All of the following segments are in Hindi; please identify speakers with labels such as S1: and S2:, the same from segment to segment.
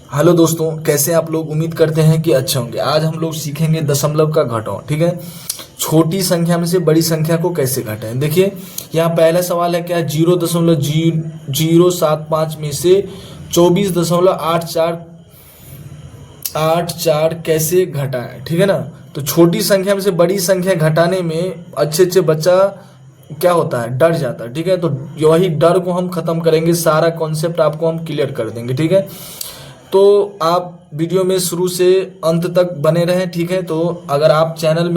S1: हेलो दोस्तों, कैसे आप लोग? उम्मीद करते हैं कि अच्छे होंगे। आज हम लोग सीखेंगे दशमलव का घटाव। ठीक है, छोटी संख्या में से बड़ी संख्या को कैसे घटाएं। देखिए, यहाँ पहला सवाल है क्या, 0.0075 में से 24.8484 कैसे घटाएं। ठीक है ना। तो छोटी संख्या में से बड़ी संख्या घटाने में अच्छे बच्चा क्या होता है, डर जाता है। ठीक है, तो वही डर को हम खत्म करेंगे, सारा कॉन्सेप्ट आपको हम क्लियर कर देंगे। ठीक है, तो आप वीडियो में शुरू से अंत तक बने रहें। ठीक है, तो अगर आप चैनल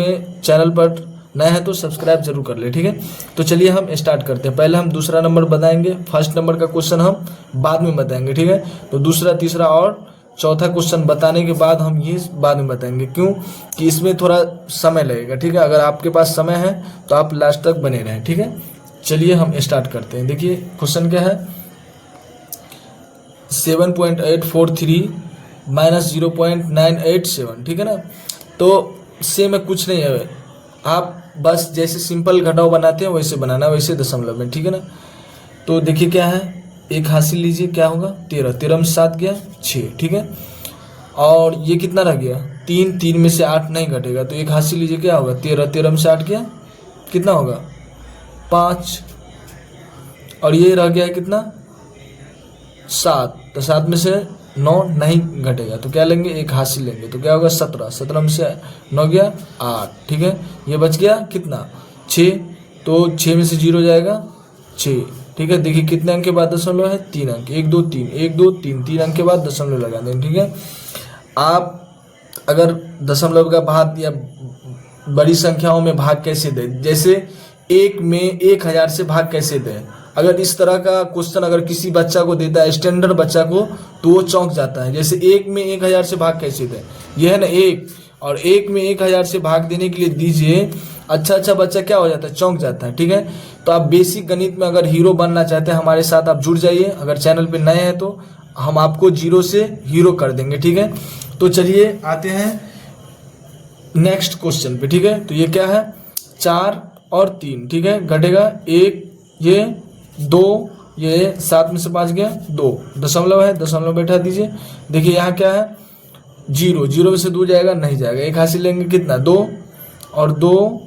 S1: पर नए हैं तो सब्सक्राइब जरूर कर ले। ठीक है, तो चलिए हम स्टार्ट करते हैं। पहले हम दूसरा नंबर बताएंगे, फर्स्ट नंबर का क्वेश्चन हम बाद में बताएंगे। ठीक है, तो दूसरा, तीसरा और चौथा क्वेश्चन बताने के बाद हम ये बाद में बताएंगे, क्यों कि इसमें थोड़ा समय लगेगा। ठीक है, अगर आपके पास समय है तो आप लास्ट तक बने रहें। ठीक है, चलिए हम स्टार्ट करते हैं। देखिए क्वेश्चन क्या है, 7.843 माइनस 0.987। ठीक है ना। तो से में कुछ नहीं है, आप बस जैसे सिंपल घटाव बनाते हैं वैसे बनाना, वैसे दशमलव में। ठीक है ना। तो देखिए क्या है, एक हासिल लीजिए, क्या होगा 13, 13 में 7 गया 6। ठीक है, और ये कितना रह गया 3, 3 में से 8 नहीं घटेगा, तो एक हासिल लीजिए, क्या होगा 13, 13 में से 8 गया कितना होगा 5, और ये रह गया है कितना 7, तो 7 में से 9 नहीं घटेगा, तो क्या लेंगे, एक हासिल लेंगे, तो क्या होगा 17, 17 में से 9 गया 8। ठीक है, ये बच गया कितना 6, तो 6 में से 0 जाएगा 6। ठीक है, देखिए कितने अंक के बाद दशमलव है, 3 अंक, 1 2 3, 1 2 3, 3 अंक के बाद दशमलव लगा देंगे। ठीक है, आप अगर दशमलव का भाग या बड़ी संख्याओं में भाग कैसे दें, जैसे 1 में 1000 से भाग कैसे दें, अगर इस तरह का क्वेश्चन अगर किसी बच्चा को देता है, स्टैंडर्ड बच्चा को, तो वो चौंक जाता है। जैसे 1 में 1000 से भाग कैसे दें, ये है ना 1, और 1 में 1000 से भाग देने के लिए दीजिए, अच्छा बच्चा क्या हो जाता है, चौंक जाता है। ठीक है, तो आप बेसिक गणित में अगर हीरो बनना चाहते हैं हमारे साथ, आप जुड़ जाइए। अगर चैनल पे नए हैं तो हम आपको 0 से हीरो कर देंगे। ठीक है, तो चलिए आते हैं नेक्स्ट क्वेश्चन पे। ठीक है, तो ये क्या है, 4 और 3। ठीक है, घटेगा 1, ये 2, ये 7 में से 5 गया 2, दशमलव है, दशमलव बैठा दीजिए। देखिए यहाँ क्या है 0, 0 में से 2 जाएगा, नहीं जाएगा, एक हासिल लेंगे कितना 2, और 2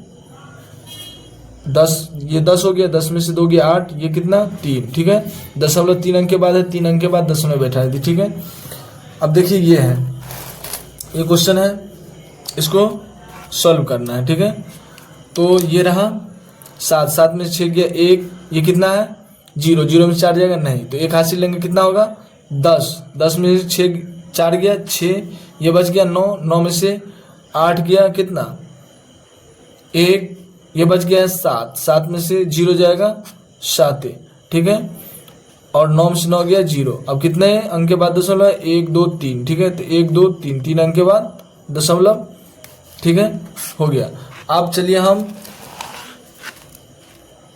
S1: 10, ये 10 हो गया, 10 में से 2 गया 8, ये कितना 3। ठीक है, दशमलव 3 अंक के बाद है, 3 अंक के बाद दशमलव बैठा है। ठीक है, अब देखिए ये है, ये क्वेश्चन है, इसको सॉल्व करना है। ठीक है, तो ये रहा 7, 7 में से 6 गया 1, ये कितना है 0, 0 में 4 जाएगा, नहीं, तो एक हासिल लेंगे, कितना होगा 10, 10 में से 6 4 गया 6, ये बच गया 9, 9 में से 8 गया कितना 1, ये बच गया 7, 7 में से 0 जाएगा 7। ठीक है, और 9 में से 9 गया 0। अब कितने अंक के बाद दशमलव है, 1 2 3। ठीक है, तो 1 2 3, 3 अंक के बाद दशमलव। ठीक है, हो गया। अब चलिए हम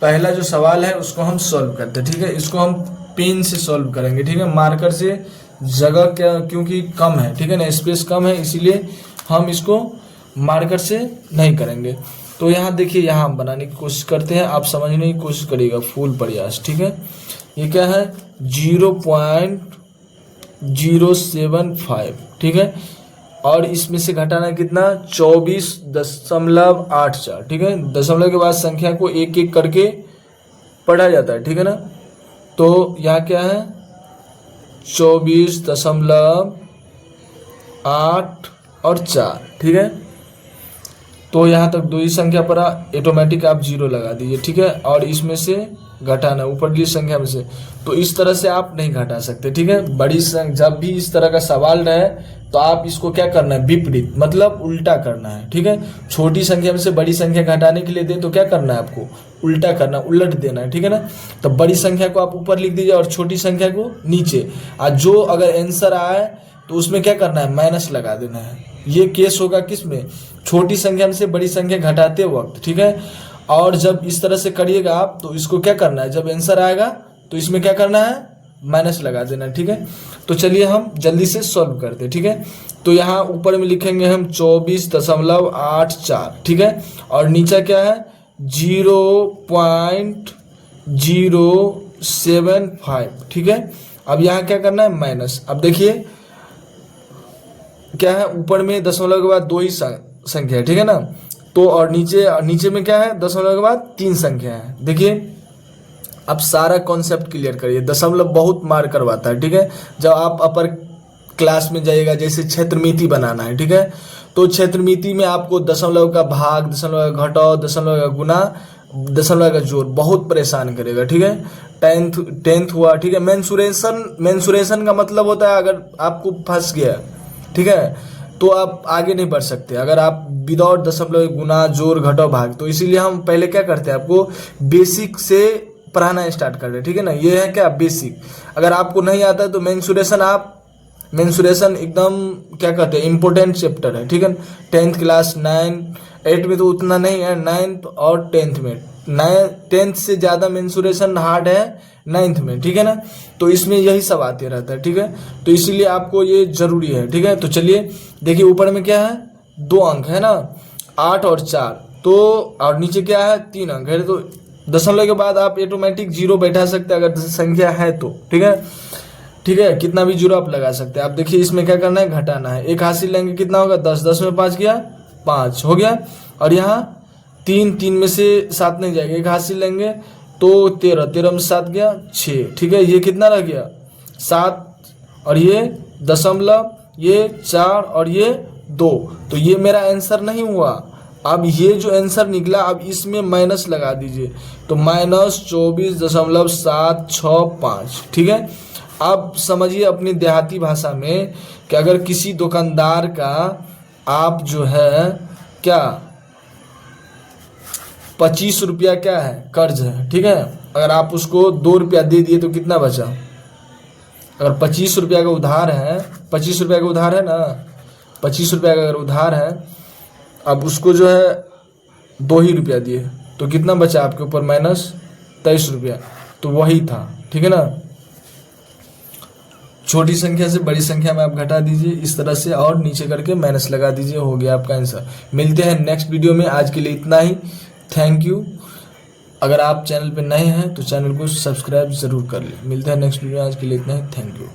S1: पहला जो सवाल है उसको हम सॉल्व करते हैं। ठीक है, इसको हम पेन से सॉल्व करेंगे। ठीक है, मार्कर से जगह क्या, क्योंकि कम है, ठीक है ना, स्पेस कम है, इसीलिए हम इसको मार्कर से नहीं करेंगे। तो यहाँ देखिए, यहाँ हम बनाने की कोशिश करते हैं, आप समझने की कोशिश करिएगा फुल प्रयास। ठीक है, ये क्या है 0.075। ठीक है, और इसमें से घटाना कितना 24.84। ठीक है, दशमलव के बाद संख्या को एक एक करके पढ़ा जाता है। ठीक है ना, तो यहाँ क्या है 24.8 और 4। ठीक है, तो यहाँ तक दो ही संख्या पड़ा, ऑटोमेटिक आप 0 लगा दीजिए। ठीक है, और इसमें से घटाना ऊपरली संख्या में से, तो इस तरह से आप नहीं घटा सकते। ठीक है, बड़ी संख्या जब भी इस तरह का सवाल रहे तो आप इसको क्या करना है, विपरीत, मतलब उल्टा करना है। ठीक है, छोटी संख्या में से बड़ी संख्या घटाने के लिए दे तो क्या करना है, आपको उल्टा करना, उलट देना है। ठीक है ना, तो बड़ी संख्या को आप ऊपर लिख दीजिए और छोटी संख्या को नीचे, और जो अगर आंसर आए तो उसमें क्या करना है, माइनस लगा देना है। ये केस होगा किसमें, छोटी संख्या में से बड़ी संख्या घटाते वक्त। ठीक है, और जब इस तरह से करिएगा आप तो इसको क्या करना है, जब आंसर आएगा तो इसमें क्या करना है, माइनस लगा देना। ठीक है, तो चलिए हम जल्दी से सॉल्व करते हैं। ठीक है, तो यहाँ ऊपर में लिखेंगे हम 24.84। ठीक है, और नीचे क्या है 0.075। ठीक है, अब यहाँ क्या करना है, माइनस। अब देखिए क्या है, ऊपर में दशमलव के बाद 2 ही संख्या है, ठीक है ना। तो और नीचे में क्या है, दशमलव के बाद 3 संख्या है। देखिए अब सारा कॉन्सेप्ट क्लियर करिए, दशमलव बहुत मार करवाता है, ठीक है। जब आप अपर क्लास में जाइएगा, जैसे क्षेत्रमिति बनाना है, ठीक है, तो क्षेत्रमिति में आपको दशमलव का भाग, दशमलव का घटाव, दशमलव का गुना, दशमलव का जोड़ बहुत परेशान करेगा, ठीक है। टेंथ हुआ, ठीक है। मेंसुरेशन का मतलब होता है अगर आपको फंस गया, ठीक है, तो आप आगे नहीं बढ़ सकते अगर आप विदाउट दशमलव गुना जोड़ घटाव भाग। तो इसीलिए हम पहले क्या करते हैं, आपको बेसिक से पढ़ाना स्टार्ट कर रहे हैं, ठीक है ना। ये है क्या, बेसिक। अगर आपको नहीं आता है तो मेंसुरेशन एकदम क्या कहते हैं, इंपॉर्टेंट चैप्टर है, ठीक है। 10th क्लास 8 में तो उतना नहीं है, 9th और 10th में, 10th से ज़्यादा मेंसुरेशन हार्ड है 9th में, ठीक है ना। तो इसमें यही सब आते रहता है, ठीक है। तो इसीलिए आपको ये जरूरी है, ठीक है। तो चलिए देखिए ऊपर में क्या है, 2 अंक है ना, 8 और 4, तो और नीचे क्या है, 3 अंक है। तो दशमलव के बाद आप ऑटोमेटिक 0 बैठा सकते हैं अगर संख्या है तो, ठीक है, ठीक है। कितना भी 0 आप लगा सकते हैं। आप देखिए इसमें क्या करना है, घटाना है। 1 हासिल लेंगे कितना होगा, 10, 10 में 5 गया, 5 हो गया। और यहाँ 3 में से 7 नहीं जाएगा, 1 हासिल लेंगे तो 13, 13 में 7 गया, 6, ठीक है। ये कितना रह गया, 7, और ये दशमलव, ये 4 और ये 2। तो ये मेरा आंसर नहीं हुआ। अब ये जो आंसर निकला, अब इसमें माइनस लगा दीजिए, तो -24.765, ठीक है। अब समझिए अपनी देहाती भाषा में कि अगर किसी दुकानदार का आप जो है क्या 25 रुपया क्या है, कर्ज है, ठीक है। अगर आप उसको 2 रुपया दे दिए तो कितना बचा, अगर 25 रुपया का उधार है, 25 रुपया का उधार है ना, 25 रुपया का अगर उधार है, अब उसको जो है 2 ही रुपया दिए तो कितना बचा आपके ऊपर, -23 रुपया। तो वही था, ठीक है ना। छोटी संख्या से बड़ी संख्या में आप घटा दीजिए इस तरह से, और नीचे करके माइनस लगा दीजिए, हो गया आपका आंसर। मिलते हैं नेक्स्ट वीडियो में, आज के लिए इतना ही। Thank you. अगर आप चैनल पर नए हैं तो चैनल को सब्सक्राइब जरूर कर लें। मिलते हैं नेक्स्ट वीडियो में, आज के लिए इतना ही। Thank you.